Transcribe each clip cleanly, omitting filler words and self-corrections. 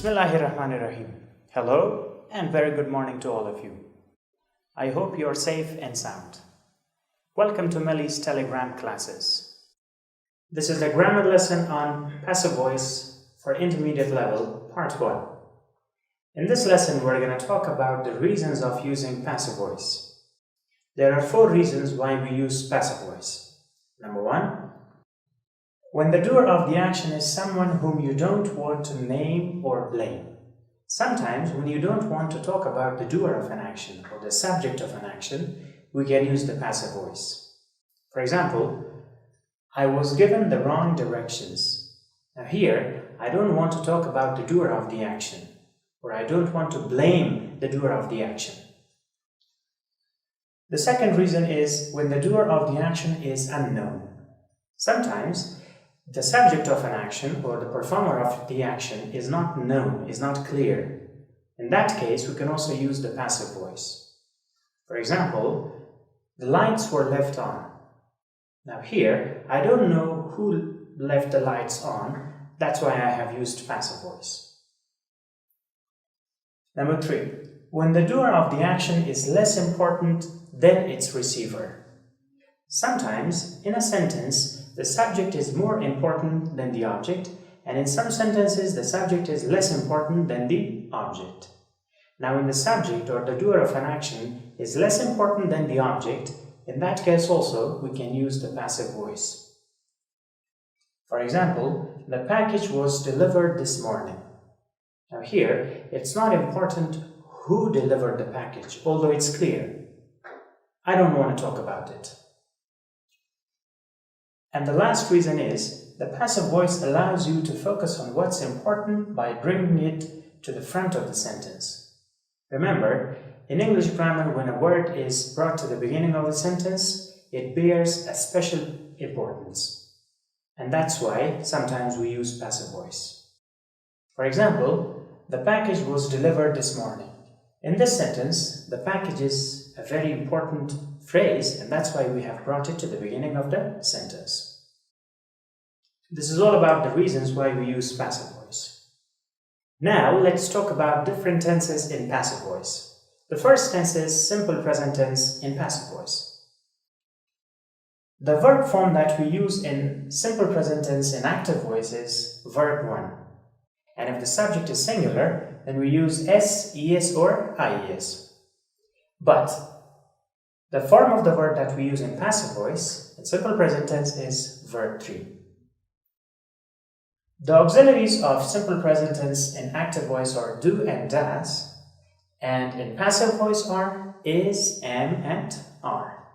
Bismillahirrahmanirrahim. Hello and very good morning to all of you. I hope you are safe and sound. Welcome to Melly's Telegram classes. This is the grammar lesson on passive voice for intermediate level, part 1. In this lesson, we're going to talk about the reasons of using passive voice. There are 4 reasons why we use passive voice. Number 1, when the doer of the action is someone whom you don't want to name or blame. Sometimes when you don't want to talk about the doer of an action or the subject of an action, we can use the passive voice. For example, I was given the wrong directions. Now here, I don't want to talk about the doer of the action, or I don't want to blame the doer of the action. The second reason is when the doer of the action is unknown. Sometimes the subject of an action or the performer of the action is not known, is not clear. In that case, we can also use the passive voice. For example, the lights were left on. Now here, I don't know who left the lights on, that's why I have used passive voice. Number 3, when the doer of the action is less important than its receiver. Sometimes, in a sentence, the subject is more important than the object, and in some sentences, the subject is less important than the object. Now, when the subject or the doer of an action is less important than the object, in that case also, we can use the passive voice. For example, the package was delivered this morning. Now here, it's not important who delivered the package, although it's clear. I don't want to talk about it. And the last reason is, the passive voice allows you to focus on what's important by bringing it to the front of the sentence. Remember, in English grammar, when a word is brought to the beginning of the sentence, it bears a special importance. And that's why sometimes we use passive voice. For example, the package was delivered this morning. In this sentence, the package is a very important phrase, and that's why we have brought it to the beginning of the sentence. This is all about the reasons why we use passive voice. Now, let's talk about different tenses in passive voice. The first tense is simple present tense in passive voice. The verb form that we use in simple present tense in active voice is verb 1. And if the subject is singular, then we use s, es, or ies. But the form of the verb that we use in passive voice, in simple present tense, is verb 3. The auxiliaries of simple present tense in active voice are do and does, and in passive voice are is, am, and are.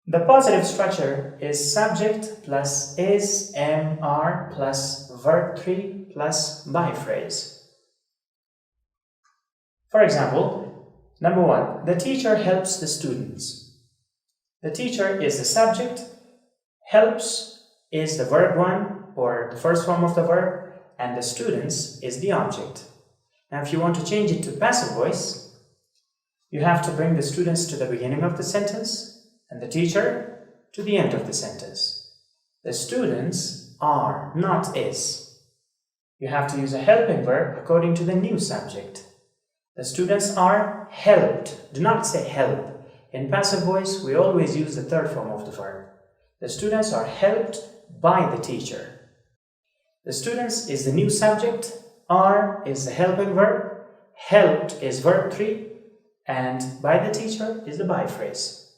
The positive structure is subject plus is, am, are plus verb 3 plus by phrase. For example, number 1, the teacher helps the students. The teacher is the subject, helps is the verb 1 or the first form of the verb, and the students is the object. Now if you want to change it to passive voice, you have to bring the students to the beginning of the sentence and the teacher to the end of the sentence. The students are, not is. You have to use a helping verb according to the new subject. The students are helped. Do not say help. In passive voice, we always use the third form of the verb. The students are helped by the teacher. The students is the new subject, are is the helping verb, helped is verb 3, and by the teacher is the by phrase.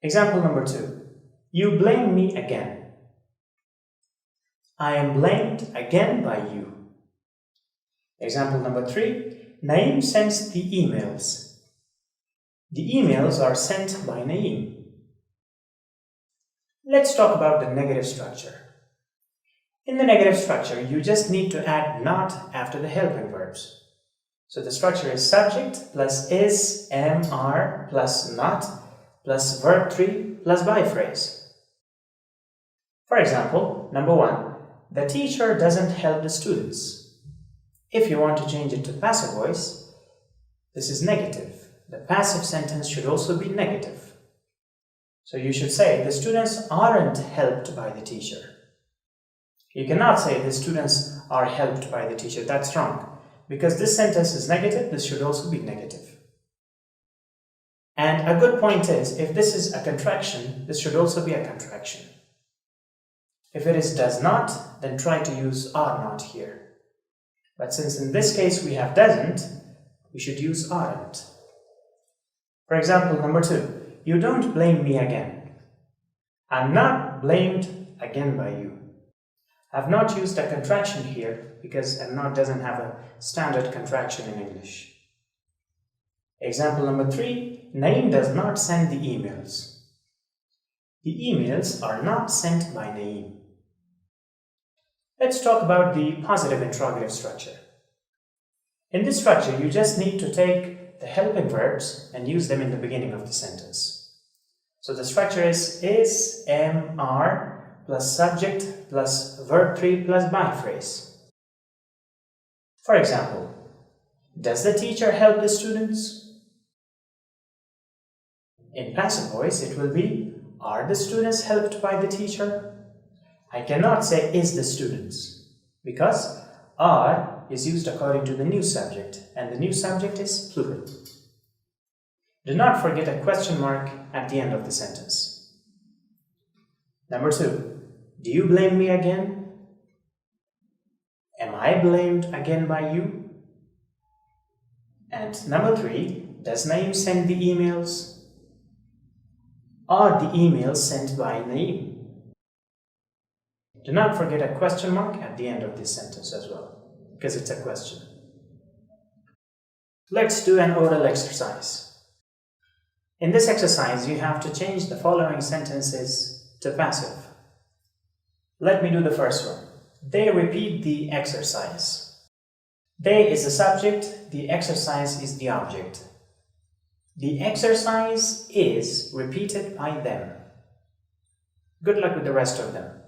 Example number 2. You blame me again. I am blamed again by you. Example number 3. Naeem sends the emails. The emails are sent by Naeem. Let's talk about the negative structure. In the negative structure, you just need to add not after the helping verbs. So the structure is subject plus is, am, are plus not plus verb 3 plus by phrase. For example, number 1, the teacher doesn't help the students. If you want to change it to passive voice, this is negative. The passive sentence should also be negative. So you should say, the students aren't helped by the teacher. You cannot say the students are helped by the teacher. That's wrong. Because this sentence is negative, this should also be negative. And a good point is, if this is a contraction, this should also be a contraction. If it is does not, then try to use are not here. But since in this case we have doesn't, we should use aren't. For example, number 2, you don't blame me again. I'm not blamed again by you. I've not used a contraction here because am not doesn't have a standard contraction in English. Example number 3, Naeem does not send the emails. The emails are not sent by Naeem. Let's talk about the positive interrogative structure. In this structure, you just need to take the helping verbs and use them in the beginning of the sentence. So the structure is, am, are, plus subject, plus verb 3, plus by phrase. For example, does the teacher help the students? In passive voice, it will be, are the students helped by the teacher? I cannot say is the students, because are is used according to the new subject, and the new subject is plural. Do not forget a question mark at the end of the sentence. Number 2, do you blame me again? Am I blamed again by you? And number 3, does Naeem send the emails? Are the emails sent by Naeem? Do not forget a question mark at the end of this sentence as well, because it's a question. Let's do an oral exercise. In this exercise, you have to change the following sentences to passive. Let me do the first one. They repeat the exercise. They is the subject, the exercise is the object. The exercise is repeated by them. Good luck with the rest of them.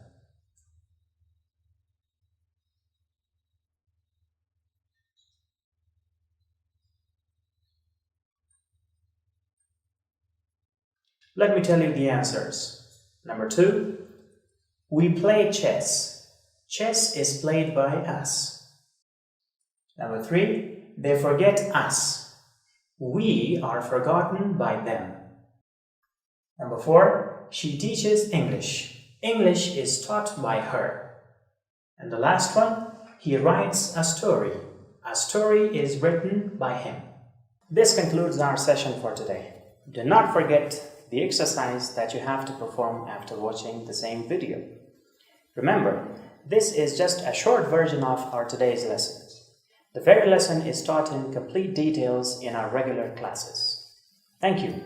Let me tell you the answers. Number 2, we play chess. Chess is played by us. Number 3, they forget us. We are forgotten by them. Number 4, she teaches English. English is taught by her. And the last one, he writes a story. A story is written by him. This concludes our session for today. Do not forget the exercise that you have to perform after watching the same video. Remember, this is just a short version of our today's lesson. The very lesson is taught in complete details in our regular classes. Thank you.